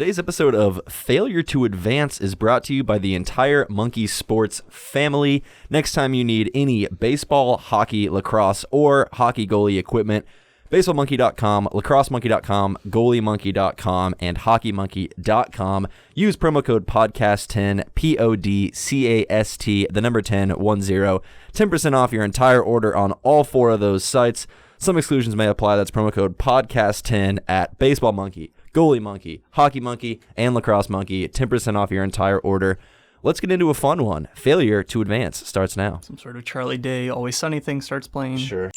Today's episode of Failure to Advance is brought to you by the entire Monkey Sports family. Next time you need any baseball, hockey, lacrosse, or hockey goalie equipment, baseballmonkey.com, lacrossemonkey.com, goaliemonkey.com, and hockeymonkey.com. Use promo code podcast10, PODCAST, the number 10, 10% off your entire order on all four of those sites. Some exclusions may apply. That's promo code podcast10 at Baseball Monkey, Goalie Monkey, Hockey Monkey, and Lacrosse Monkey. 10% off your entire order. Let's get into a fun one. Failure to Advance starts now. Some sort of Charlie Day, Always Sunny thing starts playing. Sure.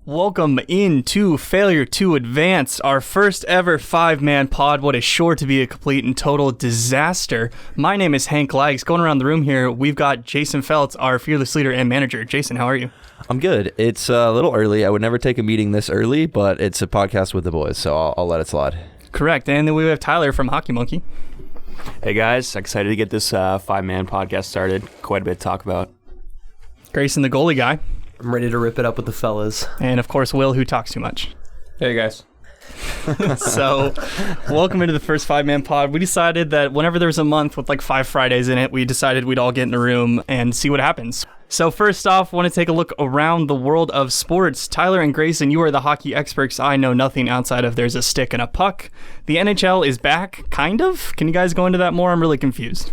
Welcome into Failure to Advance, our first ever five-man pod. What is sure to be a complete and total disaster. My name is Hank Likes. Going around the room here, we've got Jason Feltz, our fearless leader and manager. Jason, how are you? I'm good. It's a little early. I would never take a meeting this early, but it's a podcast with the boys, so I'll let it slide. Correct. And then we have Tyler from Hockey Monkey. Hey guys, excited to get this five-man podcast started. Quite a bit to talk about. Grayson, the goalie guy. I'm ready to rip it up with the fellas. And of course, Will, who talks too much. Hey guys. So, welcome into the first five-man pod. We decided that whenever there's a month with like 5 Fridays in it, we decided we'd all get in a room and see what happens. So first off, I want to take a look around the world of sports. Tyler and Grayson, you are the hockey experts. I know nothing outside of there's a stick and a puck. The NHL is back, kind of? Can you guys go into that more? I'm really confused.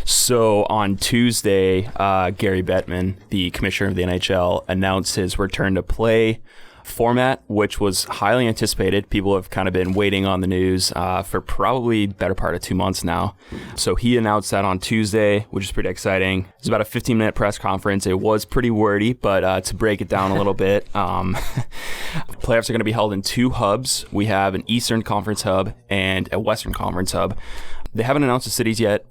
So on Tuesday, Gary Bettman, the commissioner of the NHL, announced his return to play format, which was highly anticipated. People have kind of been waiting on the news for probably better part of 2 months now. So he announced that on Tuesday, which is pretty exciting. It was about a 15-minute press conference. It was pretty wordy, but to break it down a little bit, playoffs are going to be held in 2 hubs. We have an Eastern Conference hub and a Western Conference hub. They haven't announced the cities yet.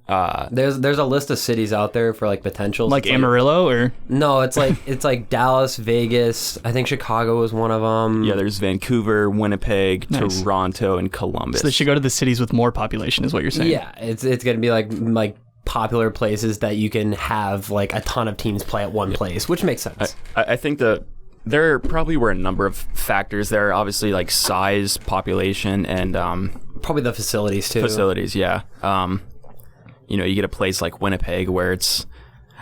There's a list of cities out there for like potentials. Like Amarillo or? No, it's like Dallas, Vegas. I think Chicago was one of them. Yeah, there's Vancouver, Winnipeg, Nice. Toronto, and Columbus. So they should go to the cities with more population is what you're saying? Yeah, it's gonna be like popular places that you can have like a ton of teams play at one place, which makes sense. I think there probably were a number of factors there. Obviously, like size, population, and Probably the facilities too. facilities. Yeah. You get a place like Winnipeg where it's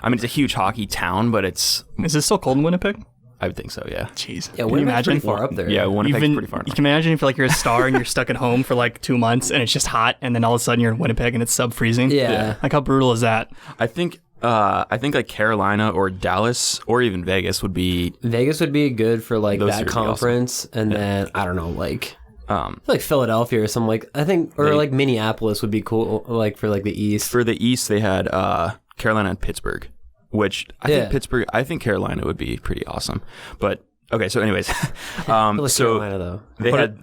a huge hockey town, but it's. Is it still cold in Winnipeg? I would think so. Yeah. Jeez. Yeah, Can you Winnipeg's imagine? pretty far up there. Yeah, Winnipeg's pretty far. You can imagine if you're a star and you're stuck at home for like 2 months and it's just hot, and then all of a sudden you're in Winnipeg and it's sub-freezing. Yeah. Like how brutal is that? I think like Carolina or Dallas or even Vegas would be. Vegas would be good for like Those that would be conference, and then I don't know, like Philadelphia or something like Minneapolis would be cool, like for like the East. For the East, they had Carolina and Pittsburgh, which I think Carolina would be pretty awesome. But okay, so anyways, Carolina though.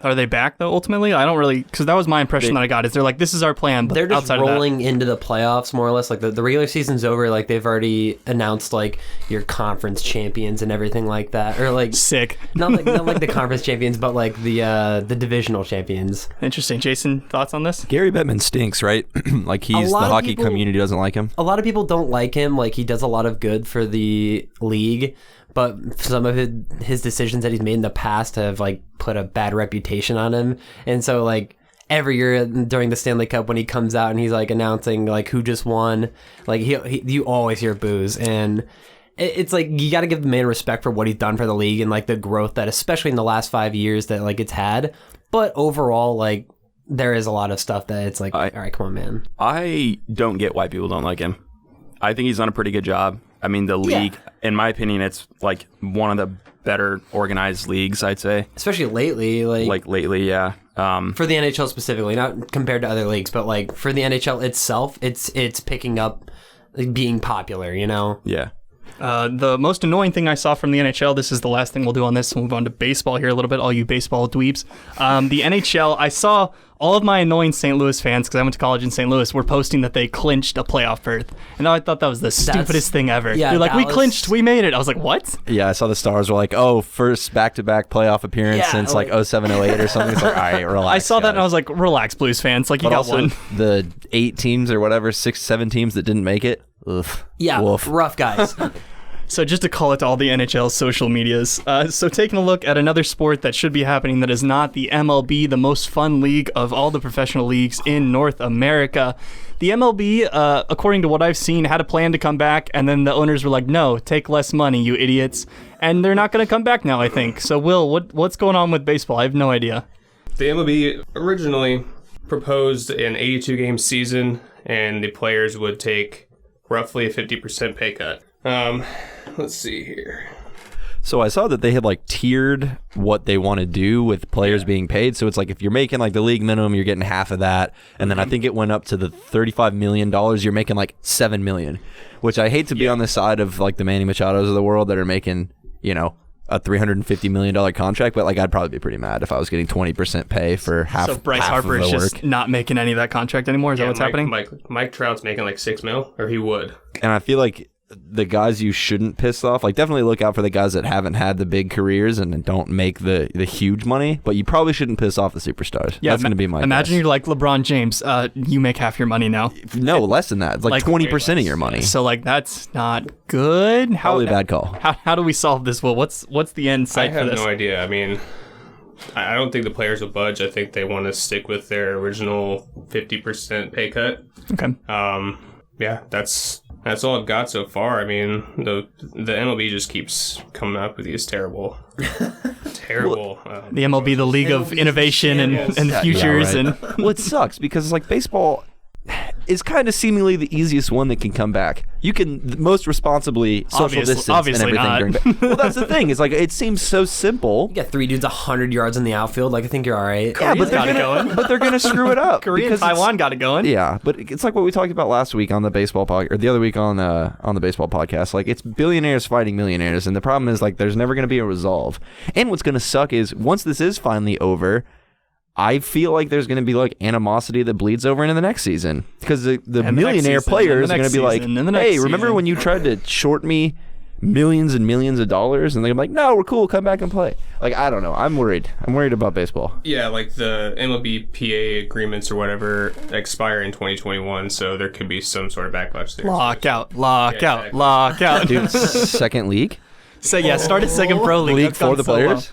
Are they back though? Ultimately, I don't really, because that was my impression that I got. Is they're like, this is our plan, but They're just outside rolling into the playoffs more or less. Like the regular season's over. Like they've already announced like your conference champions and everything like that, or like sick. not like the conference champions, but like the divisional champions. Interesting. Jason, thoughts on this? Gary Bettman stinks, right? Like the hockey community doesn't like him. A lot of people don't like him. Like he does a lot of good for the league, but some of his decisions that he's made in the past have like put a bad reputation on him. And so like every year during the Stanley Cup when he comes out and he's like announcing like who just won, like you always hear boos. And it's like you got to give the man respect for what he's done for the league and like the growth that especially in the last 5 years that like it's had. But overall, like there is a lot of stuff that it's like, all right, come on, man. I don't get why people don't like him. I think he's done a pretty good job. I mean, the league, in my opinion, it's like one of the better organized leagues, I'd say. Especially lately. Like lately, yeah. For the NHL specifically, not compared to other leagues, but like for the NHL itself, it's picking up like, being popular, you know? Yeah. The most annoying thing I saw from the NHL, this is the last thing we'll do on this, we'll move on to baseball here a little bit, all you baseball dweebs. The NHL, I saw all of my annoying St. Louis fans, because I went to college in St. Louis, were posting that they clinched a playoff berth. And I thought that was the stupidest thing ever. Yeah, They're like, we Dallas- clinched, we made it. I was like, what? Yeah, I saw the Stars were like, oh, first back-to-back playoff appearance Yeah, since like like- 07, 08 or something. It's like, all right, relax. I saw that and I guys. was like, relax, Blues fans. Like, you But got also, one. the 8 teams or whatever, 6, 7 teams that didn't make it. Ugh. Yeah, Woof. rough guys. So just to call it to all the NHL social medias. So taking a look at another sport that should be happening that is not the MLB, the most fun league of all the professional leagues in North America. The MLB, according to what I've seen, had a plan to come back, and then the owners were like, no, take less money, you idiots. And they're not going to come back now, I think. So Will, what's going on with baseball? I have no idea. The MLB originally proposed an 82-game season, and the players would take roughly a 50% pay cut. Let's see here. So I saw that they had like tiered what they want to do with players being paid. So it's like if you're making like the league minimum, you're getting half of that, and then I think it went up to the $35 million. You're making like $7 million, which I hate to be on the side of like the Manny Machados of the world that are making, you know, a $350 million contract. But like I'd probably be pretty mad if I was getting 20% pay for half. So Bryce half Harper of is the just work. not making any of that contract anymore. Is that what's happening? Mike Trout's making like $6 million, or he would. And I feel like the guys you shouldn't piss off, like definitely look out for the guys that haven't had the big careers and don't make the huge money, but you probably shouldn't piss off the superstars. Yeah, That's going to be my imagine guess. you're like LeBron James. You make half your money now. No, less than that. It's like 20% of your money. So like that's not good. Probably a bad call. How do we solve this? Well, what's the end I sight for have this? no idea. I mean, I don't think the players will budge. I think they want to stick with their original 50% pay cut. Okay. Yeah, that's all I've got so far. I mean, the MLB just keeps coming up with these terrible. The MLB, the League of Innovation and Futures, right. and Well, it sucks because like baseball is kind of seemingly the easiest one that can come back. You can most responsibly social distance obviously and everything. not. Well, that's the thing. It's like it seems so simple. You got 3 dudes 100 yards in the outfield. Like, I think you're all right. Yeah, but got it going. they're gonna screw it up. Korea and because it's- Taiwan got it going. Yeah, but it's like what we talked about last week on the baseball podcast, or the other week on the baseball podcast. Like it's billionaires fighting millionaires, and the problem is like there's never going to be a resolve. And what's going to suck is once this is finally over, I feel like there's going to be like animosity that bleeds over into the next season because the And the next millionaire season, players and the are going next to be like, season, and the next hey, remember season." when you tried to short me millions and millions of dollars? And they're like, no, we're cool. Come back and play. Like I don't know. I'm worried. I'm worried about baseball. Yeah, like the MLB PA agreements or whatever expire in 2021, so there could be some sort of backlash there. Lockout. exactly. Dude, second league. So yeah, start at second pro league. League That's gone for the so well. players.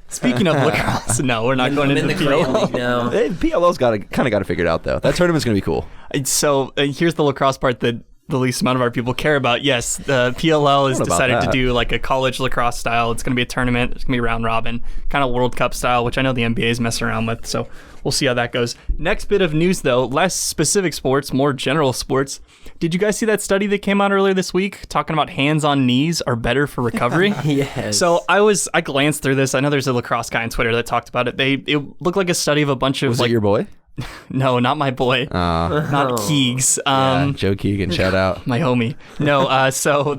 Speaking of lacrosse, no, we're not going I'm into in the the Korean PLL. league now. Hey, PLL's got to figure it out though. That tournament's gonna be cool. So here's the lacrosse part that the least amount of our people care about. Yes, the PLL has What about decided to that? do like a college lacrosse style. It's going to be a tournament. It's going to be round robin, kind of World Cup style, which I know the NBA is messing around with. So we'll see how that goes. Next bit of news, though, less specific sports, more general sports. Did you guys see that study that came out earlier this week talking about hands on knees are better for recovery? Yes. So I glanced through this. I know there's a lacrosse guy on Twitter that talked about it. It looked like a study of a bunch of Was like it your boy? no, not my boy, not Keegs. Joe Keegan, shout out. My homie. No, so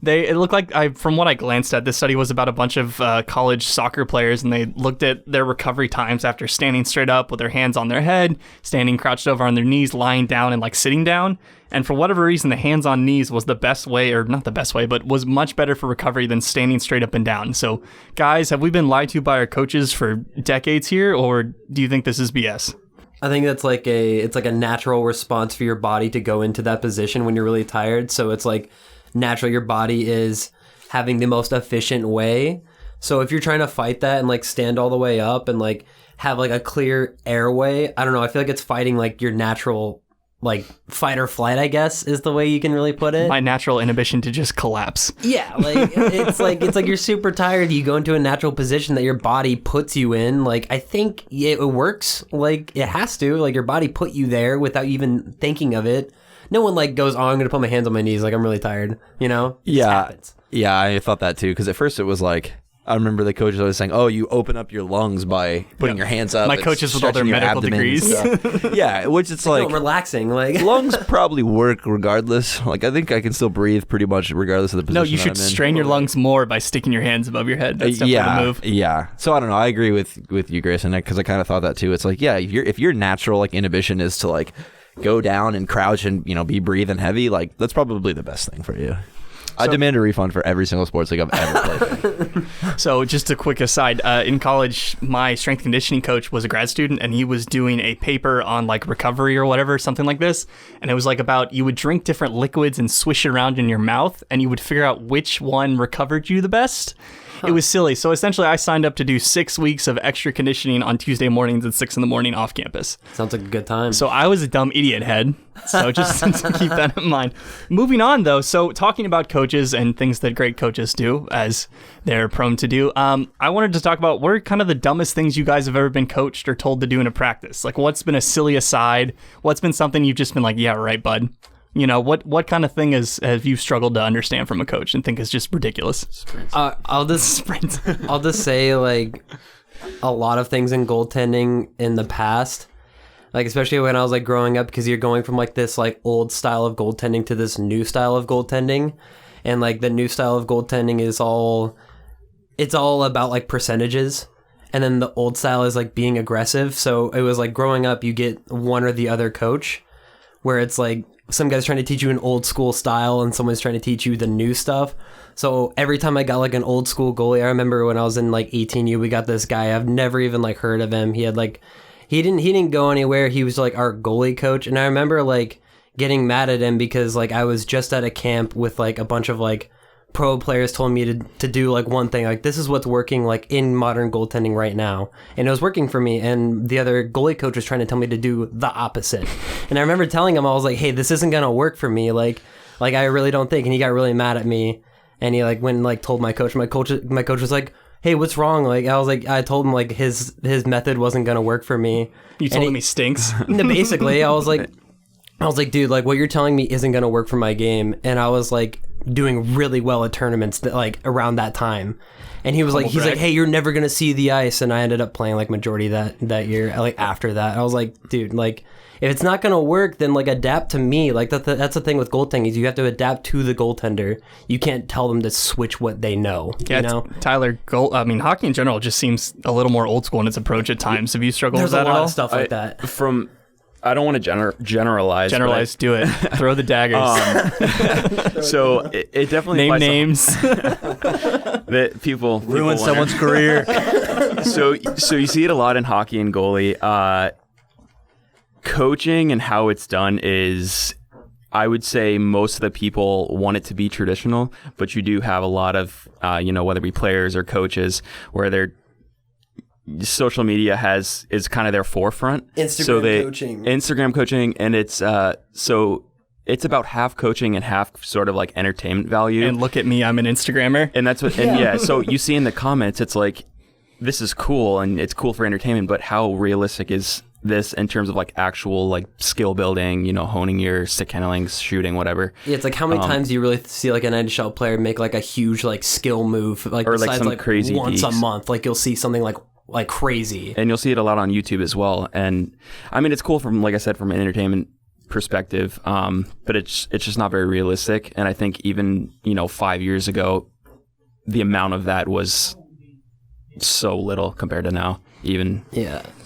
it looked like from what I glanced at, this study was about a bunch of college soccer players, and they looked at their recovery times after standing straight up with their hands on their head, standing crouched over on their knees, lying down, and like sitting down. And for whatever reason, the hands on knees was the best way, or not the best way, but was much better for recovery than standing straight up and down. So, guys, have we been lied to by our coaches for decades here, or do you think this is BS? I think that's like it's like a natural response for your body to go into that position when you're really tired. So it's like natural, your body is having the most efficient way. So if you're trying to fight that and like stand all the way up and like have like a clear airway, I don't know, I feel like it's fighting like your natural like fight or flight, I guess, is the way you can really put it. My natural inhibition to just collapse. Yeah, like it's like you're super tired. You go into a natural position that your body puts you in. Like I think it works. Like it has to. Like your body put you there without even thinking of it. No one like goes, "Oh, I'm gonna put my hands on my knees. Like I'm really tired." You know? It just Yeah, happens. yeah, I thought that too. Because at first it was like, I remember the coaches always saying, "Oh, you open up your lungs by putting your hands up." My and coaches with all their stretching your medical abdomen and degrees. stuff. Yeah, which it's like relaxing. Like lungs probably work regardless. Like I think I can still breathe pretty much regardless of the position. No, you that should I'm in. strain your lungs more by sticking your hands above your head. That's definitely the move. Yeah. So I don't know. I agree with you, Grayson, because I kind of thought that too. It's like, yeah, if your natural like inhibition is to like go down and crouch and be breathing heavy, like that's probably the best thing for you. I demand a refund for every single sports league I've ever played in. So just a quick aside, in college, my strength conditioning coach was a grad student, and he was doing a paper on like recovery or whatever, something like this. And it was like about you would drink different liquids and swish it around in your mouth, and you would figure out which one recovered you the best. It was silly. So essentially, I signed up to do 6 weeks of extra conditioning on Tuesday mornings at 6 a.m. off campus. sounds like a good time. So I was a dumb idiot head. So just to keep that in mind. Moving on, though. So talking about coaches and things that great coaches do, as they're prone to do, I wanted to talk about what are kind of the dumbest things you guys have ever been coached or told to do in a practice. Like what's been a silly aside? What's been something you've just been like, yeah, right, bud? What kind of thing have you struggled to understand from a coach and think is just ridiculous? I'll just say like a lot of things in goaltending in the past, like especially when I was like growing up, because you're going from like this like old style of goaltending to this new style of goaltending, and like the new style of goaltending is all about like percentages, and then the old style is like being aggressive. So it was like growing up, you get one or the other coach, where it's like some guy's trying to teach you an old school style and someone's trying to teach you the new stuff. So every time I got like an old school goalie, I remember when I was in like 18U, we got this guy. I've never even like heard of him. He had like, he didn't go anywhere. He was like our goalie coach. And I remember like getting mad at him because like I was just at a camp with like a bunch of like pro players told me to do like one thing, like this is what's working like in modern goaltending right now, and it was working for me, and the other goalie coach was trying to tell me to do the opposite. And I remember telling him, I was like, hey, this isn't gonna work for me, like I really don't think. And he got really mad at me, and he like went and like told my coach was like, hey, what's wrong? Like I told him like his method wasn't gonna work for me. You told him he stinks. Basically, I was like, dude, like what you're telling me isn't gonna work for my game. And I was like doing really well at tournaments that, like around that time, and he was like, he's like, hey, you're never gonna see the ice. And I ended up playing like majority that year. Like after that, I was like, dude, like if it's not gonna work, then like adapt to me. Like that's the thing with goaltending, is you have to adapt to the goaltender. You can't tell them to switch what they know. Yeah, you know? Tyler, hockey in general just seems a little more old school in its approach at times. Have you struggled There's with that a lot at all? of stuff like that. I don't want to generalize. Do it. Throw the daggers. So it definitely name names. That people Ruin someone's career. So you see it a lot in hockey and goalie. Coaching and how it's done is, I would say most of the people want it to be traditional, but you do have a lot of, whether it be players or coaches, where they're social media is kind of their forefront. Instagram coaching, and it's so it's about half coaching and half sort of like entertainment value. And look at me, I'm an Instagrammer. And that's what, and yeah, so you see in the comments, it's like, this is cool and it's cool for entertainment, but how realistic is this in terms of like actual like skill building, honing your stick handling, shooting, whatever. Yeah, it's like how many times do you really see like an NHL player make like a huge like skill move, like or besides like some like crazy once geeks. a month, like you'll see something like crazy. And you'll see it a lot on YouTube as well. And I mean, it's cool from, like I said, from an entertainment perspective, but it's just not very realistic. And I think even 5 years ago, the amount of that was so little compared to now. Even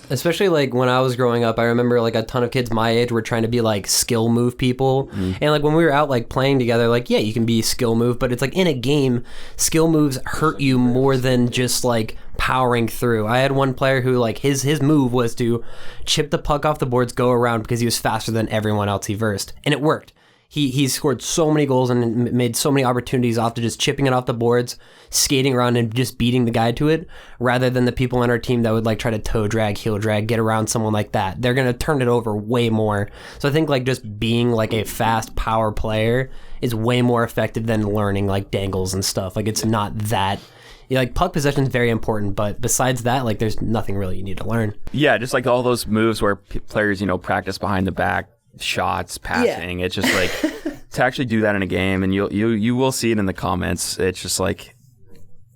Especially like when I was growing up, I remember like a ton of kids my age were trying to be like skill move people. And like when we were out like playing together, like, yeah, you can be skill move, but it's like in a game, skill moves hurt you more than just like powering through. I had one player who like his move was to chip the puck off the boards, go around, because he was faster than everyone else he versed. And it worked. He scored so many goals and made so many opportunities off to just chipping it off the boards, skating around and just beating the guy to it, rather than the people on our team that would like try to toe drag, heel drag, get around someone like that. They're going to turn it over way more. So I think like just being like a fast power player is way more effective than learning like dangles and stuff. Like it's not that... like puck possession is very important, but besides that, like there's nothing really you need to learn. Yeah, just like all those moves where players, practice behind the back, shots, passing. It's just like to actually do that in a game, and you will see it in the comments. It's just like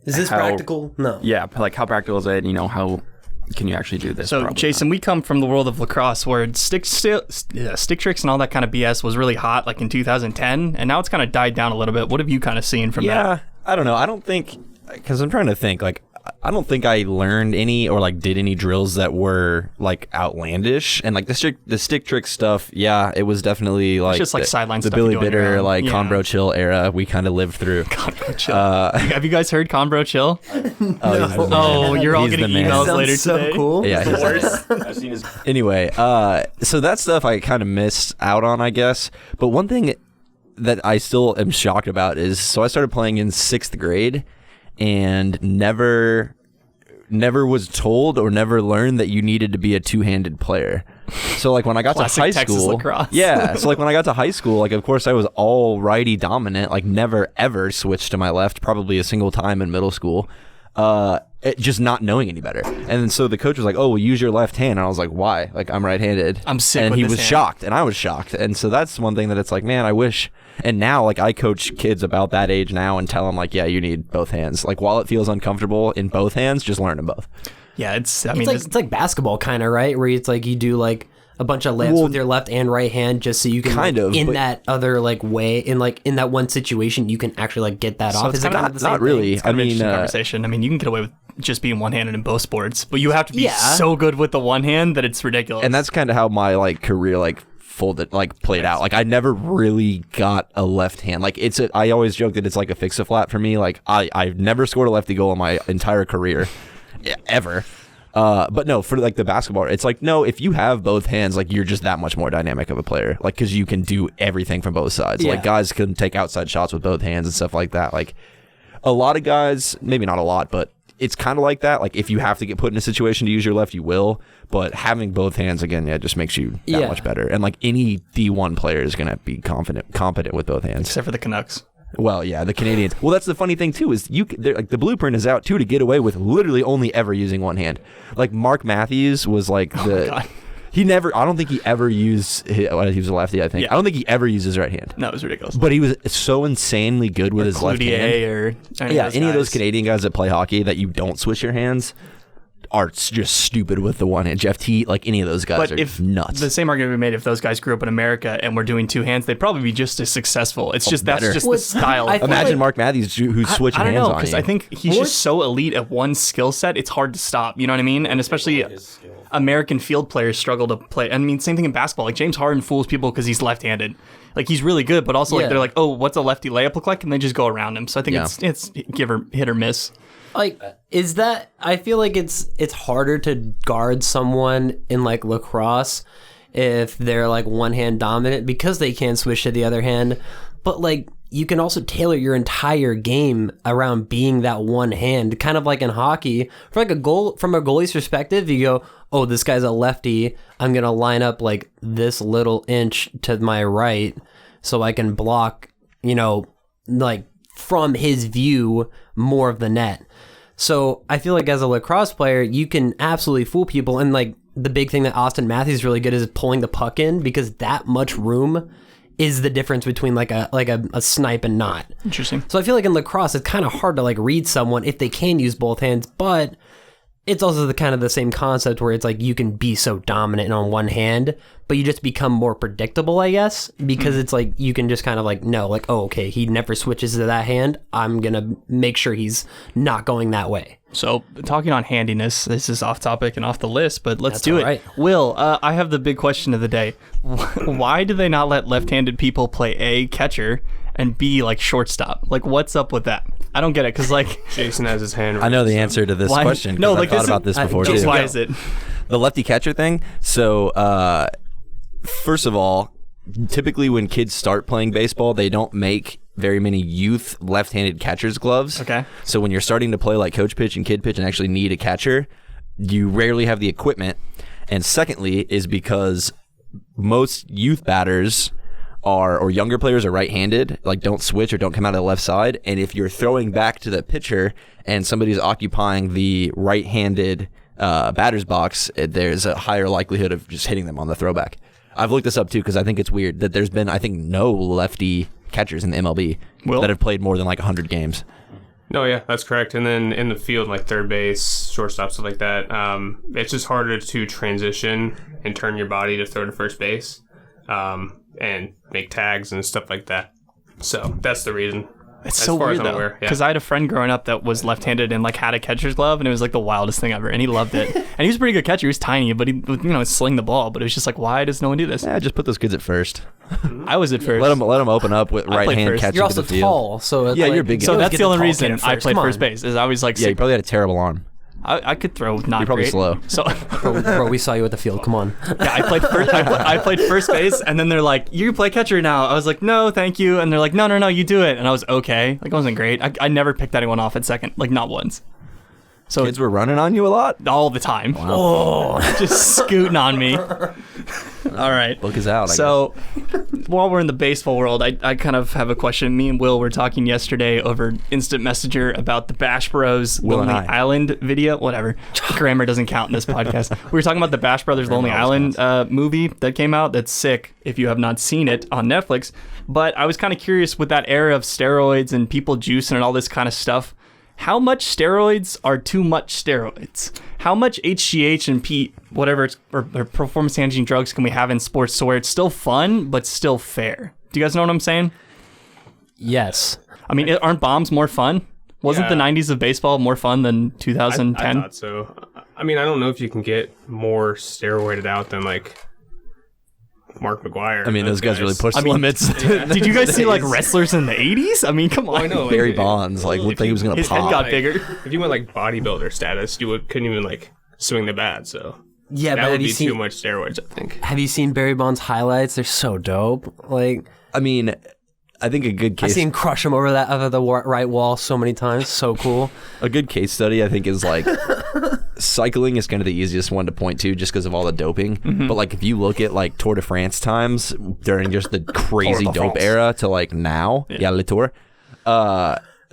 Is this how- practical? No. Yeah, like how practical is it? How can you actually do this? So, Probably Jason, we come from the world of lacrosse where stick tricks and all that kind of BS was really hot, like in 2010, and now it's kind of died down a little bit. What have you kind of seen from that? Yeah, I don't know. I don't think, because I'm trying to think, like, I don't think I learned any or like did any drills that were like outlandish, and like the stick trick stuff. Yeah, it was definitely like just like sideline the stuff you Billy do on your Bitter, own. like Yeah. Conbro Chill era. We kind of lived through. Conbro Chill. Have you guys heard Conbro Chill? Oh, You're all he's getting the man. emails Sounds later so today. cool. Yeah, he's I've seen his anyway, so that stuff I kind of missed out on, I guess. But one thing that I still am shocked about is, so I started playing in 6th grade and never was told or never learned that you needed to be a two-handed player. So like when I got Classic to high Texas school, lacrosse. yeah. So like when I got to high school, like of course I was all righty dominant, like never ever switched to my left, probably a single time in middle school. Just not knowing any better. And then so the coach was like, "Oh, well, use your left hand." And I was like, "Why? Like I'm right-handed." I'm sick And with he this was hand. shocked, and I was shocked. And so that's one thing that it's like, man, I wish. And now, like, I coach kids about that age now and tell them, like, yeah, you need both hands. Like, while it feels uncomfortable in both hands, just learn them both. Yeah, I mean, It's like basketball kind of, right? Where it's like you do like a bunch of layups with your left and right hand just so you can Kind like, of, in but- that other like way in that one situation you can actually like get that So off. it's Is it kinda kind of the same not thing? really. it's kind of I an mean, interesting conversation. I mean, you can get away with just being one-handed in both sports, but you have to be Yeah. so good with the one hand that it's ridiculous. And that's kind of how my, like, career, like, played out. Like, I never really got a left hand. Like, I always joke that it's like a fix-a-flat for me. Like, I've never scored a lefty goal in my entire career, ever. But no, for like the basketball, it's like, no, if you have both hands, like you're just that much more dynamic of a player. Like, cause you can do everything from both sides. Yeah. Like guys can take outside shots with both hands and stuff like that. Like a lot of guys, maybe not a lot, but it's kind of like that. Like if you have to get put in a situation to use your left, you will. But having both hands again, yeah, just makes you that Yeah. much better. And like any D1 player is gonna be competent with both hands. except for the Canucks. Well, yeah, the Canadians. Well, that's the funny thing too is like the blueprint is out too to get away with literally only ever using one hand. Like Mark Matthews was like God. he never. I don't think he ever used. He was a lefty. I think. Yeah. I don't think he ever used his right hand. No, it was ridiculous. But he was so insanely good with his left hand. Cloutier or Yeah, any of those guys. Canadian guys that play hockey that you don't switch your hands are just stupid with the one hand. Jeff Teat, like any of those guys But are if nuts. the same argument we made, if those guys grew up in America and were doing two hands, they'd probably be just as successful. It's just that's better. just Well, the style. I feel Imagine like- Mark Matthews who's switching I don't hands know on because you. I think he's Or- just so elite at one skill set. It's hard to stop. You know what I mean? And especially American field players struggle to play. I mean, same thing in basketball. Like James Harden fools people because he's left-handed. Like he's really good, but also like Yeah. they're like, oh, what's a lefty layup look like? And they just go around him. So I think Yeah. it's give or hit or miss. Like, is that? I feel like it's harder to guard someone in like lacrosse if they're like one hand dominant because they can switch to the other hand. But like, you can also tailor your entire game around being that one hand, kind of like in hockey. For like from a goalie's perspective, you go, oh, this guy's a lefty. I'm gonna line up like this little inch to my right so I can block, like from his view more of the net. So I feel like as a lacrosse player, you can absolutely fool people. And like the big thing that Austin Matthews is really good is pulling the puck in because that much room is the difference between like a snipe and not. Interesting. So I feel like in lacrosse, it's kind of hard to like read someone if they can use both hands, but it's also the kind of the same concept where it's like you can be so dominant on one hand, but you just become more predictable, I guess, because it's like you can just kind of like know, like, oh, okay, he never switches to that hand. I'm gonna make sure he's not going that way. So, talking on handiness, this is off topic and off the list, but let's That's do it. all right. Will, I have the big question of the day. Why do they not let left-handed people play A, catcher, and B, like shortstop? Like, what's up with that? I don't get it, because, like, Jason has his hand. I know the raised, so- answer to this Why- question. 'cause no, I've like, thought this about is- this before Jason, too. why go. is it? The lefty catcher thing. So, first of all, typically when kids start playing baseball, they don't make very many youth left-handed catcher's gloves. Okay. So when you're starting to play like coach pitch and kid pitch and actually need a catcher, you rarely have the equipment. And secondly is because most youth batters or younger players are right-handed, like don't switch or don't come out of the left side. And if you're throwing back to the pitcher and somebody's occupying the right-handed batter's box, there's a higher likelihood of just hitting them on the throwback. I've looked this up too because I think it's weird that there's been, I think, no lefty catchers in the MLB Will? that have played more than like 100 games. No, yeah, that's correct. And then in the field, like third base, shortstop, stuff like that, it's just harder to transition and turn your body to throw to first base, and make tags and stuff like that. So that's the reason. It's as so far as weird I'm though, aware, yeah. because I had a friend growing up that was left-handed and like had a catcher's glove, and it was like the wildest thing ever, and he loved it. And he was a pretty good catcher. He was tiny, but he would sling the ball. But it was just like, why does no one do this? Yeah, just put those kids at first. I was at first. Let them open up with I right played hand first. catching You're to also the field. tall, so it's Yeah, like, you're big you guy. So always that's get the only tall reason kid at I first. played Come first on. base. Is I was like, Yeah, you probably had a terrible arm. I could throw not You're probably great. slow. So Bro, we saw you at the field. Come on. yeah, I played first. I played first base, and then they're like, "You play catcher now." I was like, "No, thank you." And they're like, "No, you do it." And I was okay. Like, I wasn't great. I never picked anyone off at second, like not once. So Kids were running on you a lot. all the time. Oh, just scooting on me. All right. Book is out. So, while we're in the baseball world, I kind of have a question. Me and Will were talking yesterday over Instant Messenger about the Bash Bros. Will and Lonely I. Island video. Whatever. Grammar doesn't count in this podcast. We were talking about the Bash Brothers Lonely Island movie that came out. That's sick if you have not seen it on Netflix. But I was kind of curious with that era of steroids and people juicing and all this kind of stuff. How much steroids are too much steroids? How much HGH and whatever or performance enhancing drugs can we have in sports so where it's still fun but still fair? Do you guys know what I'm saying? Yes. I mean, aren't bombs more fun? Wasn't the Yeah. 90s of baseball more fun than 2010? I thought so. I mean, I don't know if you can get more steroided out than like Mark McGuire. I mean, those guys really pushed the mean, limits. Did you guys see like wrestlers in the 80s? I mean, come on. I know. Barry Bonds, like, would think he was gonna His head pop. got bigger. If you went like bodybuilder status, you couldn't even like swing the bat. So Yeah, that but would have be you seen too much steroids, I think. have you seen Barry Bonds highlights? They're so dope. Like I mean, I think a good I've case seen him crush him over the right wall so many times. So cool. a good case study I think is like cycling is kind of the easiest one to point to just because of all the doping. But like if you look at like Tour de France times during just the crazy Tour de dope France. era to like now, yeah, Le Tour,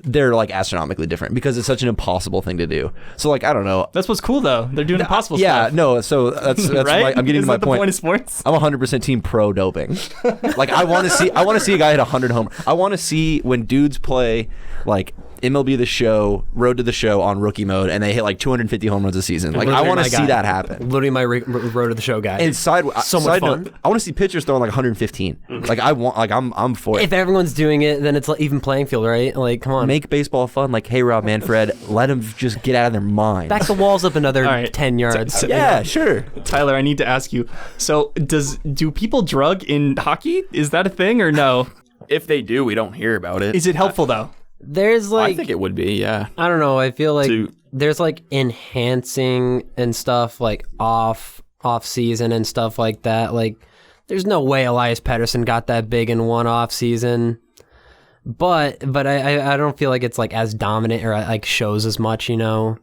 they're like astronomically different because it's such an impossible thing to do. So like I don't know. That's what's cool though. They're doing impossible Yeah, stuff. no. So that's Right? I'm getting Isn't to my that the point. point of sports? I'm 100% team pro doping. Like I want to see a guy hit 100 home. I want to see when dudes play like MLB The Show, Road to the Show on rookie mode, and they hit like 250 home runs a season. Like I Literally want to my see guy. that happen. Literally my road to the show guy. And side So much side fun. note, I want to see pitchers throwing like 115. Like I want, like I'm for it. If everyone's doing it, then it's like even playing field, right? Like, come on. Make baseball fun. Like, hey, Rob Manfred, let them just get out of their mind. Back the walls up another All right. 10 yards. Yeah, sure. Tyler, I need to ask you. So, do people drug in hockey? Is that a thing or no? If they do, we don't hear about it. Is it helpful though? There's like I think it would be, yeah. I don't know. I feel like To- there's like enhancing and stuff like off season and stuff like that. Like there's no way Elias Pettersson got that big in one off season. But I don't feel like it's like as dominant or like shows as much, you know.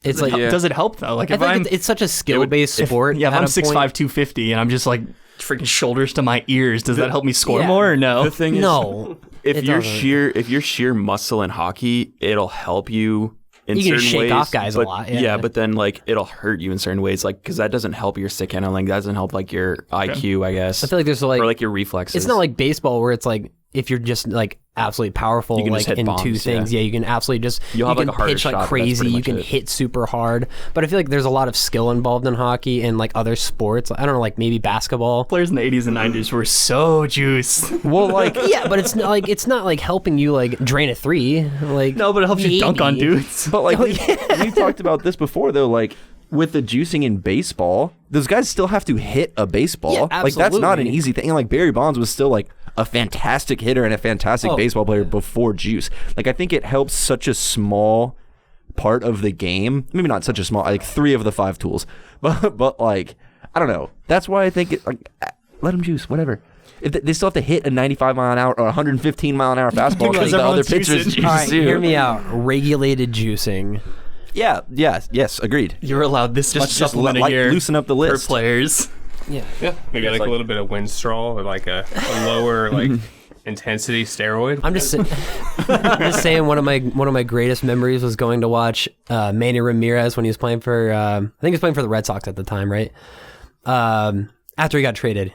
It's like Yeah. Does it help though? Like I if think I'm it's such a skill based sport. yeah, if at I'm a 6'5", point. 250, and I'm just like freaking shoulders to my ears, does that help me score Yeah. more or no? The thing is, No. if it you're doesn't. if you're sheer muscle in hockey, it'll help you in You can certain shake ways. off guys a but, lot, yeah. but then like it'll hurt you in certain ways, like because that doesn't help your stick handling, that doesn't help like your IQ, I guess, I feel like there's like or like your reflexes. it's not like baseball where it's like if you're just like absolutely powerful You can like just hit in two bombs, things, yeah, you can absolutely just You'll have, you like, can a harder pitch shot, like but that's crazy, pretty you much can it. hit super hard. But I feel like there's a lot of skill involved in hockey and like other sports. I don't know, like maybe basketball. Players in the 80s and 90s were so juiced. Well, like Yeah, but it's not like helping you like drain a three. Like No, but it helps you dunk on maybe. dudes. But like we talked about this before though, like with the juicing in baseball, those guys still have to hit a baseball. Yeah, like that's not an absolutely. easy thing. And like Barry Bonds was still like a fantastic hitter and a fantastic Oh. baseball player before juice. Like I think it helps such a small part of the game. Maybe not such a small, like 3 of the 5 tools. But like I don't know. That's why I think it like let them juice, whatever. If they still have to hit a 95 mile an hour or 115 mile an hour fastball Because because the other everyone's pitchers juicing. juice All right, too. hear me out. Regulated juicing. Yeah, yes, agreed. You're allowed this much supplement a year loosen up the per list. players. Yeah. Yeah, maybe like a little bit of wind straw or like a lower like intensity steroid. I'm just I'm just saying one of my greatest memories was going to watch Manny Ramirez when he was playing for I think he was playing for the Red Sox at the time, right? After he got traded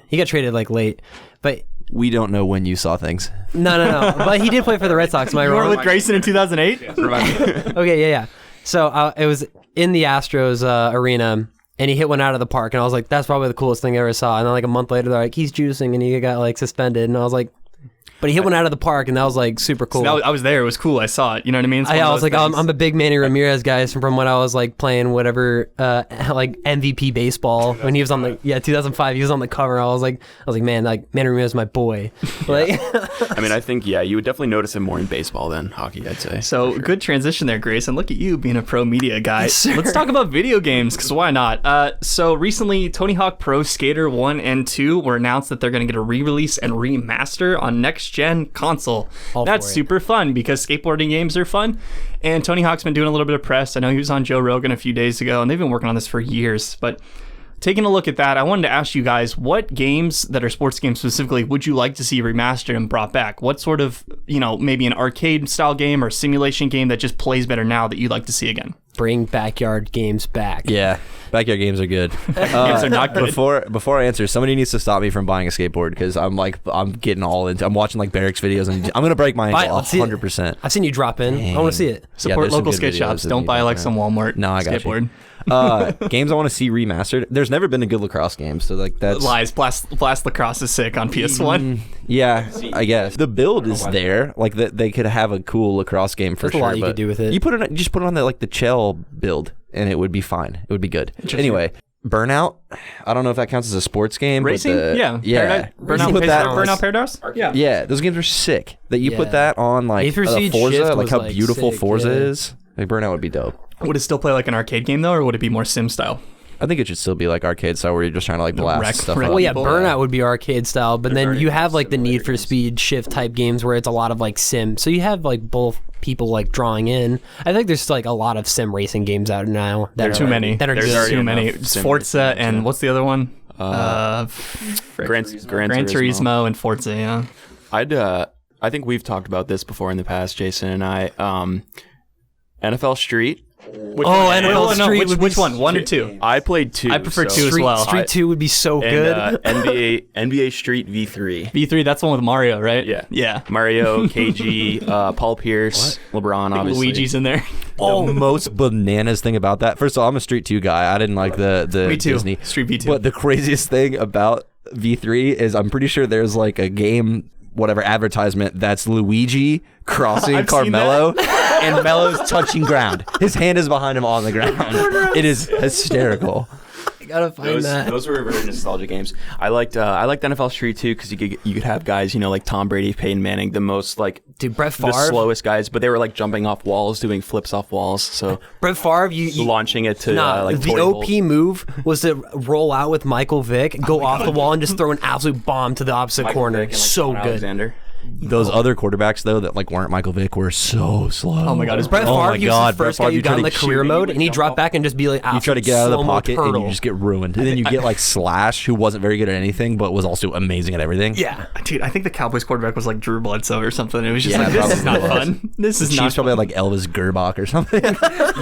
like late, but We don't know when you saw things. No. But he did play for the Red Sox. Am I You were wrong? with Grayson in 2008? Okay, yeah. So it was in the Astros arena, and he hit one out of the park, and I was like, that's probably the coolest thing I ever saw. And then like a month later, they're like, he's juicing, and he got like suspended, and I was like, but he hit one out of the park, and that was like super cool. I was there. It was cool. I saw it. You know what I mean? It's one I of was those like, things. I'm a big Manny Ramirez guy from when I was like playing whatever, like MVP baseball when he was on the 2005. He was on the cover. I was like, man, like Manny Ramirez is my boy. Like, I mean, I think you would definitely notice him more in baseball than hockey. I'd say. So good transition there, Grace. And look at you being a pro media guy. Yes, sir. Let's talk about video games, because why not? So recently, Tony Hawk Pro Skater 1 and 2 were announced that they're going to get a re-release and remaster on next-gen console. All That's for it. super fun because skateboarding games are fun. And Tony Hawk's been doing a little bit of press. I know he was on Joe Rogan a few days ago, and they've been working on this for years. But taking a look at that, I wanted to ask you guys, what games that are sports games specifically would you like to see remastered and brought back? What sort of, maybe an arcade style game or simulation game that just plays better now that you'd like to see again? bring backyard games back. Yeah, backyard games are good. Games are not good. Before I answer, somebody needs to stop me from buying a skateboard because I'm getting all into. I'm watching like Barracks videos and I'm gonna break my ankle I'll see it. 100%. I've seen you drop in. I want to see it. Support there's some local good skate videos shops. of Don't me buy doing like that. some Walmart No, I got you. skateboard. Games I want to see remastered. There's never been a good lacrosse game, so like that's Lies. Blast Lacrosse is sick on PS1. Yeah, I guess the build is there. Like that, they could have a cool lacrosse game for There's a sure. lot you but could do with it. You just put it on the Chell build, and it would be fine. It would be good. Anyway, Burnout. I don't know if that counts as a sports game. Racing? But Yeah. yeah. Burnout, You put that- Burnout Paradise? Yeah. Yeah, those games are sick. That you put Yeah. that on like Need for Speed Forza, Shift like was, how like, beautiful sick, Forza yeah. is. Like Burnout would be dope. Would it still play like an arcade game though, or would it be more sim style? I think it should still be like arcade style where you're just trying to like blast wreck- stuff wreck up. Well, yeah, people. Burnout would be arcade style, but then very you have like the simulator Need for games. Speed Shift type games where it's a lot of like sim. So you have like both people like drawing in. I think there's like a lot of sim racing games out now. That Too are, many. That are There's good. already too many. enough sim Forza racing games, and yeah. what's the other one? Gran Turismo and Forza. Yeah. I think we've talked about this before in the past, Jason and I. NFL Street. NFL Street would be which one? 1 or 2? I played 2. I prefer so- 2 as well. Street 2 would be so And good. NBA Street V3. V3. That's the one with Mario, right? Yeah. Yeah. Mario, KG, Paul Pierce, LeBron, obviously. Luigi's in there. The most bananas thing about that. First of all, I'm a Street 2 guy. I didn't like the Me too. Disney. Street V2. But the craziest thing about V3 is I'm pretty sure there's like a game, whatever advertisement that's Luigi crossing I've seen Carmelo and Melo's touching ground. His hand is behind him on the ground. It is hysterical. I gotta find that. Those were very nostalgic games. I liked NFL Street 2 because you could have guys, like Tom Brady, Peyton Manning, the most like Dude, Brett the Favre. slowest guys, but they were like jumping off walls, doing flips off walls. So Brett Favre, you launching it to like the 40 OP volt. move was to roll out with Michael Vick, go off the wall, and just throw an absolute bomb to the opposite Michael corner. Vick and, like, So Sean good. Alexander. Those other quarterbacks though that like weren't Michael Vick were so slow. Oh my God, is Brett Favre, Oh my he was God, the first Brett guy Favre, you you got try in to the career shoot, mode, he and he'd would drop jump back and just be like, You try to get out of the slow-mo pocket and turtle. you just get ruined. And then you get like Slash, who wasn't very good at anything but was also amazing at everything. Yeah. Dude, I think the Cowboys quarterback was like Drew Bledsoe or something. It was just Yeah, like, this is not probably was. fun. This is Chiefs not probably fun. had like Elvis Gerbach or something.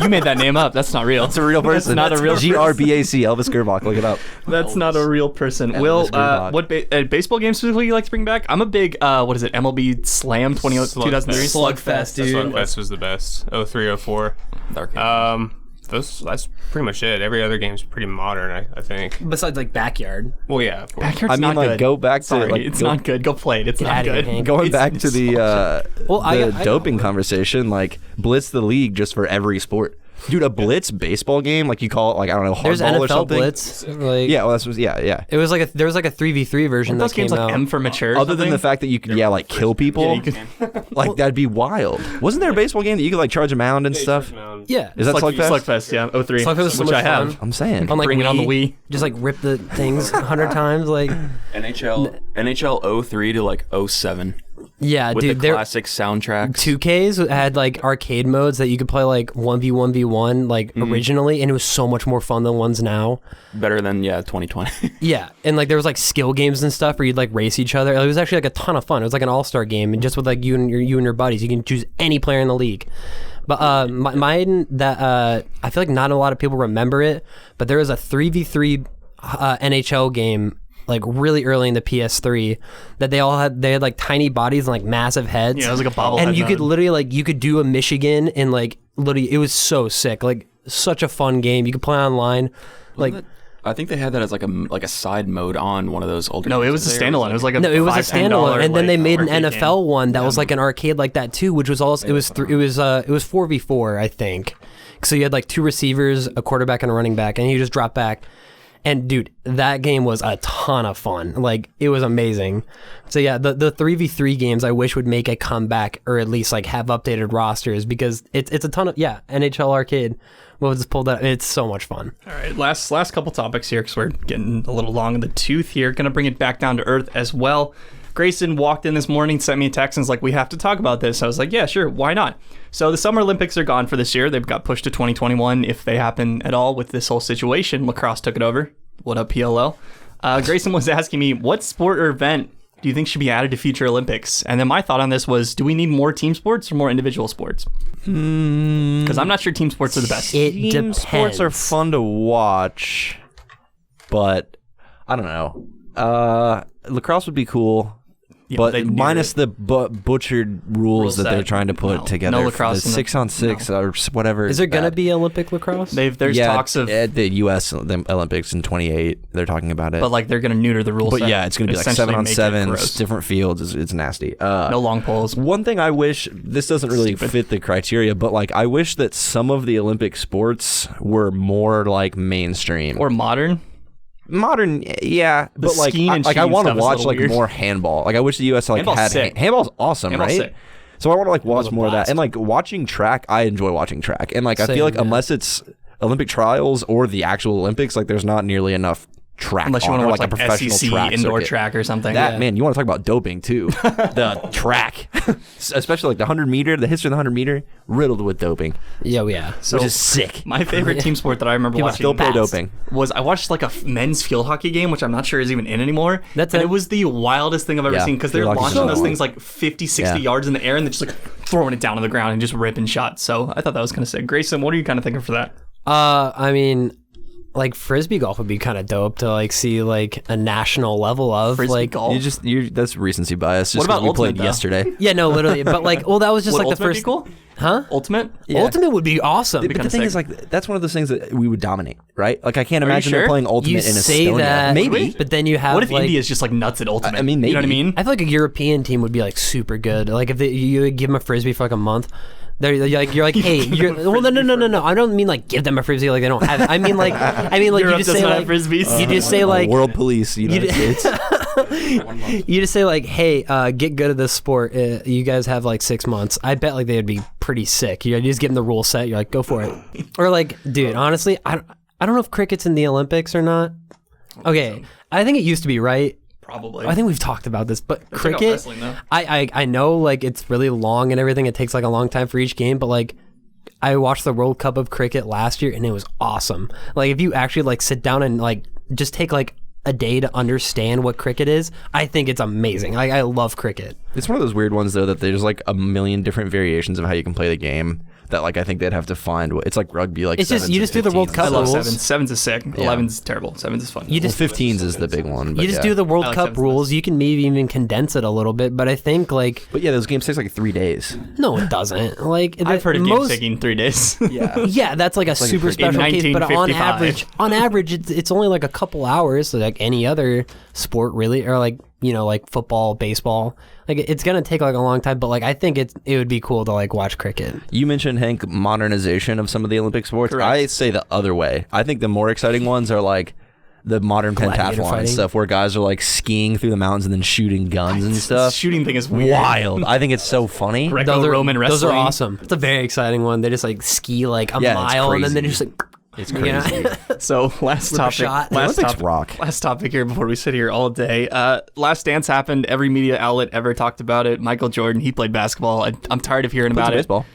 You made that name up. That's not real. It's a real person. That's not a real person. GRBAC, Elvis Gerbach. Look it up. That's not a real person. Will, Gerbach. what baseball game specifically you like to bring back? I'm a big, what is it, MLB Slam 2003? Slugfest, dude. Slugfest was the best. 03, 04. That's pretty much it. Every other game's pretty modern, I think. Besides like backyard. Well, yeah, of course. Backyard's I mean, not like, good. go back to, Sorry, like, it's go- not good. Go play it. It's Get not outta here, good. Hank. Going It's- back to the I- doping conversation, like blitz the league just for every sport. Dude, a blitz baseball game, like you call it, like I don't know, There's hardball or NFL something. Blitz. Like, Yeah, well, that's what, yeah. It was like there was like a 3v3 version Those that came games like out. M for mature. or Other than the something? fact that you could, like kill people, Yeah, you could, like that'd be wild. Wasn't there a baseball game that you could like charge a mound and stuff? Yeah. Is that Slugfest? Slugfest, yeah, 03, Slugfest was so which much I have. fun. I'm saying. On like Bring it on the Wii. Just like rip the things 100 times. Like, NHL 03 to like 07 yeah, with dude. the There classic soundtracks. 2Ks had like arcade modes that you could play like 1v1v1 like originally, and it was so much more fun than ones now. Better than 2020. Yeah, and like there was like skill games and stuff where you'd like race each other. It was actually like a ton of fun. It was like an all-star game, and just with like you and your buddies, you can choose any player in the league. But mine that I feel like not a lot of people remember it, but there was a 3v3 NHL game like really early in the PS3 that they had like tiny bodies and like massive heads. Yeah, it was like a bobblehead and you could mode. literally like you could do a Michigan and like literally it was so sick, like such a fun game. You could play online, like. I think they had that as like a side mode on one of those older. No, it games was a that they- standalone. It was like a No, it was a $5-10 standalone, and then they made an arcade NFL game. one that was like an arcade like that too, which was also it was 4v4, I think. So you had like 2 receivers, a quarterback, and a running back, and you just drop back. And dude, that game was a ton of fun. Like it was amazing. So yeah, the 3v3 games I wish would make a comeback, or at least like have updated rosters, because it's a ton of NHL Arcade. We'll just pull that. It's so much fun. All right, last couple topics here because we're getting a little long in the tooth here. Gonna bring it back down to earth as well. Grayson walked in this morning, sent me a text, and was like, "We have to talk about this." I was like, "Yeah, sure, why not?" So the Summer Olympics are gone for this year. They've got pushed to 2021 if they happen at all with this whole situation. Lacrosse took it over. What up, PLL? Grayson was asking me, what sport or event do you think should be added to future Olympics? And then my thought on this was, do we need more team sports or more individual sports? Because I'm not sure team sports are the best. It Team depends. sports are fun to watch, but I don't know. Lacrosse would be cool. Yeah, but they need minus it. the butchered rules that set. they're trying to put No. together. No lacrosse for in the the- 6-on-6 or whatever. Is there gonna bad. be Olympic lacrosse? There's yeah, talks of, at the U.S. Olympics in 28. They're talking about it. but like they're gonna neuter the rules. But yeah, it's going to be like essentially make it 7-on-7, gross. different fields. It's nasty. No long poles. One thing I wish, this doesn't really Stupid. fit the criteria, but like I wish that some of the Olympic sports were more like mainstream. Or modern. Modern, yeah, but like skiing and I cheating want to stuff is a watch little like weird. more handball. Like I wish the U.S. like Handball's had sick. handball's awesome, Handball's right? sick. So I want to like watch Handball's a more of that, blast. and like watching track. I enjoy watching track, and like I Same, feel like yeah. unless it's Olympic trials or the actual Olympics, like there's not nearly enough track. Unless you on, want to or, watch like a professional SEC track indoor circuit. track or something. That Yeah. man, you want to talk about doping too? The track, especially like the 100-meter, the history of the 100-meter, riddled with doping, yeah. So which is sick. my favorite team sport that I remember People watching still pro best doping. was I watched like a men's field hockey game, which I'm not sure is even in anymore. That's and it. it was the wildest thing I've ever Yeah, seen because they're field hockey's launching so those cool. things like 50, 60 Yeah. yards in the air and they're just like throwing it down on the ground and just ripping shots. So I thought that was kind of sick. Grayson, what are you kind of thinking for that? I mean, like frisbee golf would be kind of dope to like see like a national level of Frisbee like. golf? That's recency bias. Just What about 'cause we played Ultimate, though? yesterday. Yeah, no, literally, but like, well, that was just Would like the Ultimate first. be cool? Huh? Ultimate? Ultimate would be awesome. But the kinda thing sick. is, like, that's one of those things that we would dominate, right? Like, I can't you imagine sure? them playing Ultimate You in say Estonia. that, Maybe. but then you have What if like, India's just like nuts at Ultimate? I mean, You know what I maybe. mean? I feel like a European team would be like super good. Like if you give them a frisbee for like a month, they're like you're like, hey, well, no. I don't mean like give them a frisbee like they don't have it. I mean like you Europe just doesn't say have like frisbees. you just say like World Police, United States. you just say like, hey, get good at this sport. You guys have like 6 months. I bet like they'd be pretty sick. You just give them the rule set. You're like, go for it. Or like, dude, honestly, I don't know if cricket's in the Olympics or not. Okay, I think it used to be, right? Probably. I think we've talked about this, but check out cricket, wrestling, though. I know like it's really long and everything. It takes like a long time for each game, but like I watched the World Cup of cricket last year and it was awesome. Like if you actually like sit down and like just take like a day to understand what cricket is, I think it's amazing. Like I love cricket. It's one of those weird ones, though, that there's like a million different variations of how you can play the game that like I think they'd have to find. It's like rugby, like It's just- you sevens just and do the World 15s. Cup I love rules. sevens. Sevens is sick. 11's terrible. Sevens is fun. You Well, just 15s is the big one. But you just yeah. do the World I like Cup sevens rules. You can maybe even condense it a little bit, but I think like But yeah, those games takes like 3 days. no, it doesn't. Like I've heard of games most, taking 3 days. Yeah, that's like a super cricket. special In case. But 1955. on average, it's only like a couple hours, like any other sport, really, or like like football, baseball. Like it's gonna take like a long time, but like I think it would be cool to like watch cricket. You mentioned, Hank, modernization of some of the Olympic sports. Correct. I say the other way. I think the more exciting ones are like the modern Gladiator pentathlon and fighting. stuff, where guys are like skiing through the mountains and then shooting guns and stuff. Shooting thing is weird. Wild. I think it's so funny. Greco-Roman wrestling. Those are awesome. It's a very exciting one. They just like ski like a Yeah, it's mile and then they crazy. just like. It's Yeah. crazy. So last Rip a topic. shot. The Last Olympics topic. rock. Last topic here before we sit here all day. Last Dance happened. Every media outlet ever talked about it. Michael Jordan, he played basketball. I'm tired of hearing about it. Baseball.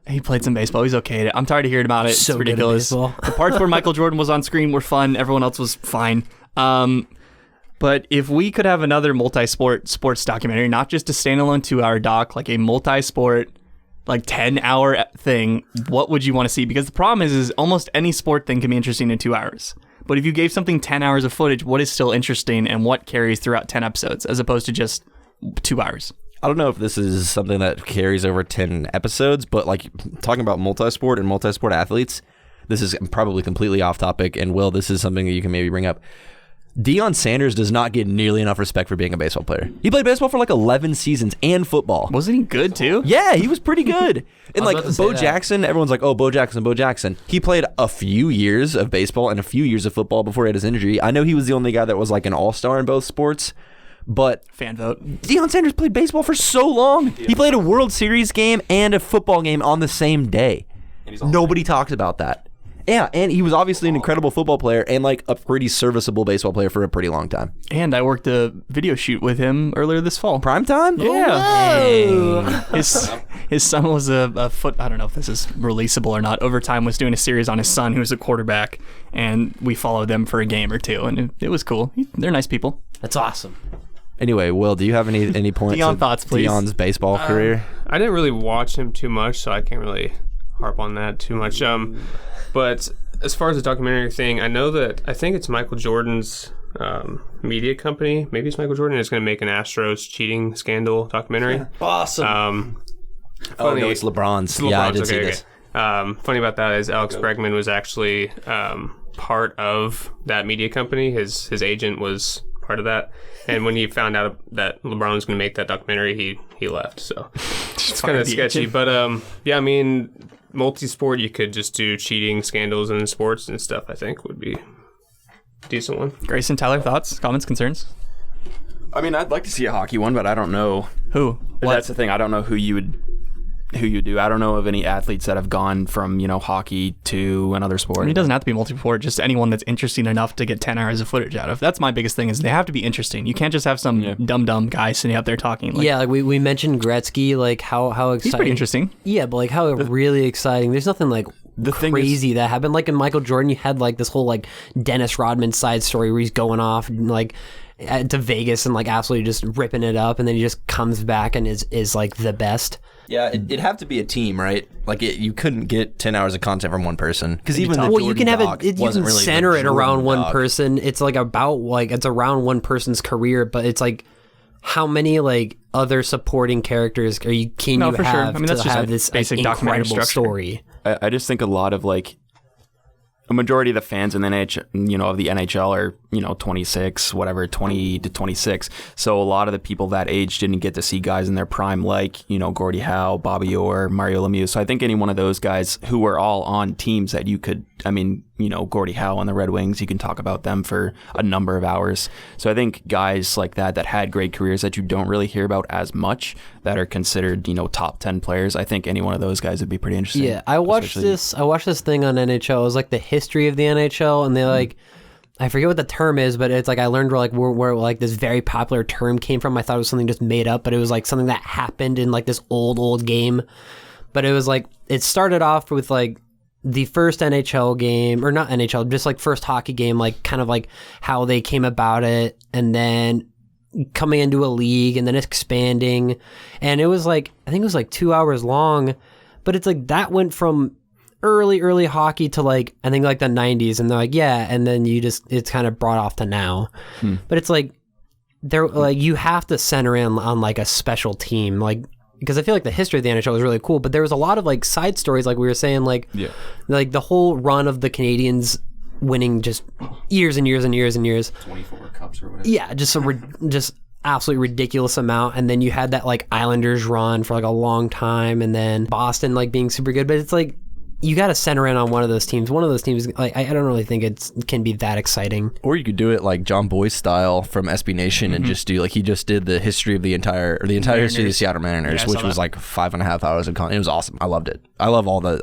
He played some baseball. He's okay. I'm tired of hearing about it. So It's good at ridiculous. baseball. The parts where Michael Jordan was on screen were fun. Everyone else was fine. But if we could have another multi-sport sports documentary, not just a standalone 2-hour doc, like a multi-sport, like 10-hour thing, what would you want to see? Because the problem is almost any sport thing can be interesting in 2 hours. But if you gave something 10 hours of footage, what is still interesting and what carries throughout 10 episodes as opposed to just 2 hours? I don't know if this is something that carries over 10 episodes, but like talking about multisport and multisport athletes, this is probably completely off topic. And Will, this is something that you can maybe bring up. Deion Sanders does not get nearly enough respect for being a baseball player. He played baseball for like 11 seasons and football. Wasn't he good too? Yeah, he was pretty good. And like about to say Bo that. Jackson, everyone's like, oh, Bo Jackson. He played a few years of baseball and a few years of football before he had his injury. I know he was the only guy that was like an all-star in both sports, but Fan vote. Deion Sanders played baseball for so long. He played a World Series game and a football game on the same day. Nobody talks about that. Yeah, and he was obviously an incredible football player and like a pretty serviceable baseball player for a pretty long time. And I worked a video shoot with him earlier this fall. Prime time? Yeah. His son was a foot. I don't know if this is releasable or not. Overtime was doing a series on his son, who's a quarterback, and we followed them for a game or two, and it was cool. They're nice people. That's awesome. Anyway, Will, do you have any points? Deion of thoughts, please. Deion's baseball career? I didn't really watch him too much, so I can't really harp on that too much. But as far as the documentary thing, I think it's Michael Jordan's media company. Maybe it's Michael Jordan is going to make an Astros cheating scandal documentary. Awesome. Oh no, it's LeBron's. Yeah, I did see this. Funny about that is Alex Bregman was actually part of that media company. His agent was part of that. And when he found out that LeBron was going to make that documentary, he left. So it's kind of sketchy. But yeah, I mean, multi-sport, you could just do cheating scandals in sports and stuff, I think would be a decent one. Grayson, Tyler, thoughts, comments, concerns? I mean, I'd like to see a hockey one, but I don't know. Who? That's the thing. I don't know who you do. I don't know of any athletes that have gone from, hockey to another sport. I mean, it doesn't have to be multi-sport, just anyone that's interesting enough to get 10 hours of footage out of. That's my biggest thing, is they have to be interesting. You can't just have some dumb guy sitting out there talking. Yeah, like we mentioned Gretzky, like how exciting. He's pretty interesting. Yeah, but like how really exciting. There's nothing like crazy that happened. Like in Michael Jordan, you had like this whole like Dennis Rodman side story where he's going off like to Vegas and like absolutely just ripping it up, and then he just comes back and is like the best. Yeah, it'd have to be a team, right? Like you couldn't get 10 hours of content from one person because even the you can have doc it. You wasn't can really center the it Jordan around one doc. person. It's like it's around one person's career, but it's like how many like other supporting characters can you for have sure. I mean, that's to just have a this basic like, documentary incredible structure. story? I just think a lot of like a majority of the fans in the NHL, of the NHL are, 26, whatever, 20 to 26. So a lot of the people that age didn't get to see guys in their prime like, Gordie Howe, Bobby Orr, Mario Lemieux. So I think any one of those guys who were all on teams that you could, Gordie Howe on the Red Wings, you can talk about them for a number of hours. So I think guys like that had great careers that you don't really hear about as much, that are considered, top 10 players. I think any one of those guys would be pretty interesting. Yeah, I watched this thing on NHL. It was like the history of the NHL, and they like, I forget what the term is, but it's like I learned where like this very popular term came from. I thought it was something just made up, but it was like something that happened in like this old game. But it was like, it started off with like the first NHL game, or not NHL, just like first hockey game, like kind of like how they came about it, and then coming into a league and then expanding. And it was like, I think it was like 2 hours long, but it's like that went from early hockey to like, I think like the 90s, and they're like, yeah, and then it's kind of brought off to now. But it's like, they're like, you have to center in on like a special team, like, because I feel like the history of the NHL was really cool, but there was a lot of like side stories, like we were saying, like the whole run of the Canadians winning just years and years and years and years. 24 cups or whatever. Yeah, just just absolutely ridiculous amount. And then you had that like Islanders run for like a long time, and then Boston like being super good. But it's like, you got to center in on one of those teams. One of those teams, like I don't really think it can be that exciting. Or you could do it like John Boyce style from SB Nation and just do like he just did the history of the entire history of the Seattle Mariners, Yeah, I which saw was that. like 5.5 hours of content. It was awesome. I loved it. I love all the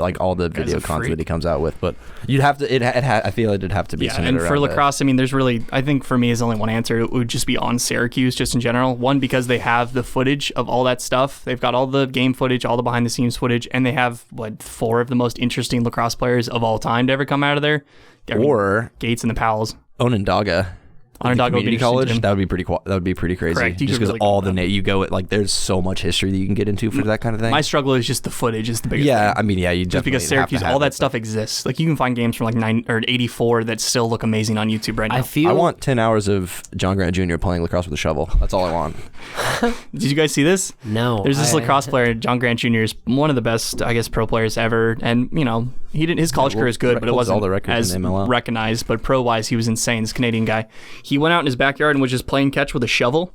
video a content freak. that he comes out with. But you'd have to. I feel it'd have to be. Yeah, centered and for around lacrosse, I mean, there's really, I think for me, there's only one answer. It would just be on Syracuse, just in general. One, because they have the footage of all that stuff. They've got all the game footage, all the behind the scenes footage, and they have, 4 of the most interesting lacrosse players of all time to ever come out of there. I mean, Or Gates and the Pals. Onondaga. Onondaga community college, Gym. that would be pretty. That would be pretty crazy. Correct. You Just could because really all go the down. you go like, there's so much history that you can get into for that kind of thing. My struggle is just the footage is the biggest Yeah, thing. I mean, yeah, you Just definitely because Syracuse, have to have all that it. stuff exists. Like you can find games from like 84 that still look amazing on YouTube right now. I feel I want 10 hours of John Grant Jr. playing lacrosse with a shovel. That's all I want. Did you guys see this? no. There's this lacrosse player, John Grant Jr. is one of the best, I guess, pro players ever. And you know, he didn't. His college career is good, but it holds wasn't all the records as in MLL. recognized. But pro wise, he was insane. This Canadian guy. He went out in his backyard and was just playing catch with a shovel,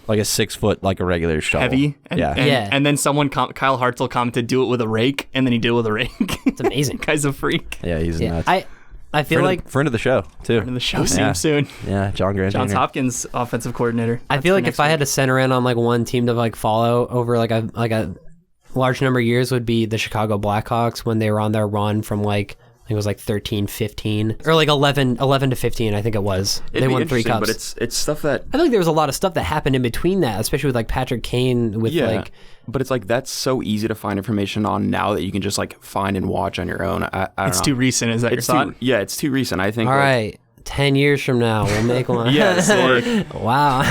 Like a 6 foot, like a regular shovel. heavy. And, Yeah. And, Yeah. and then someone, Kyle Hartzell, commented, "Do it with a rake," and then he did it with a rake. It's amazing. Guy's a freak. Yeah, he's Yeah, nuts. I feel like friend of the show too. And the show seems soon. Yeah, John Grant Johns Jr. Hopkins offensive coordinator. I That's feel for like next if I had week. to center in on like one team to like follow over like a large number of years would be the Chicago Blackhawks when they were on their run from like I think it was like 13, 15 or like 11 to 15 I think it was. It'd They be won 3 interesting, cups. but it's stuff that I feel like there was a lot of stuff that happened in between that, especially with like Patrick Kane with like but it's like that's so easy to find information on now that you can just like find and watch on your own. I don't It's know. too recent. Is that It's your thought? it's too recent. I think. all like, right, 10 years from now we'll make one. Yes, or, Wow.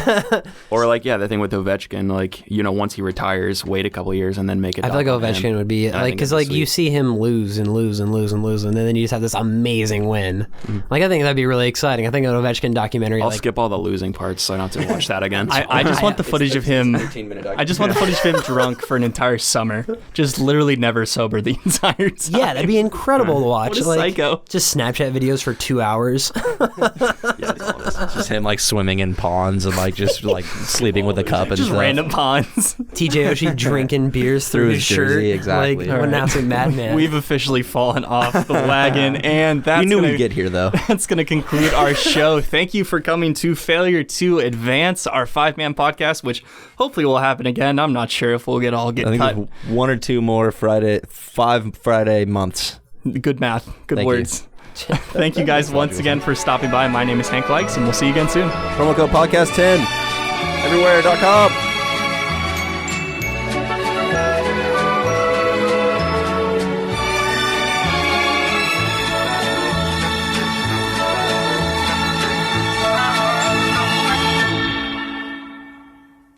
or like the thing with Ovechkin, like once he retires, wait a couple years and then make it. I feel like Ovechkin would be like, because like you see him lose and lose and lose and lose, and then you just have this amazing win. Like I think that'd be really exciting. I think an Ovechkin documentary. I'll like, skip all the losing parts so I don't have to watch that again. I just want the footage of him. I just want the footage of him drunk for an entire summer, just literally never sober the entire time. yeah, that'd be incredible to watch. What a like, psycho. Just Snapchat videos for 2 hours. Just him like swimming in ponds and like just like sleeping with a cup and just stuff. random ponds. TJ Oshie drinking beers through his shirt. jersey, exactly. Like, what an absolute madman. We've officially fallen off the wagon, and that's We knew gonna, we'd get here though. that's going to conclude our show. Thank you for coming to Failure to Advance, our 5-man podcast, which hopefully will happen again. I'm not sure if we'll all get I think cut. there's 1 or 2 more 5 Friday months. Good math. Good Thank you. words. Thank you guys once again for stopping by. My name is Hank Likes, and we'll see you again soon. Promo code podcast10 everywhere.com.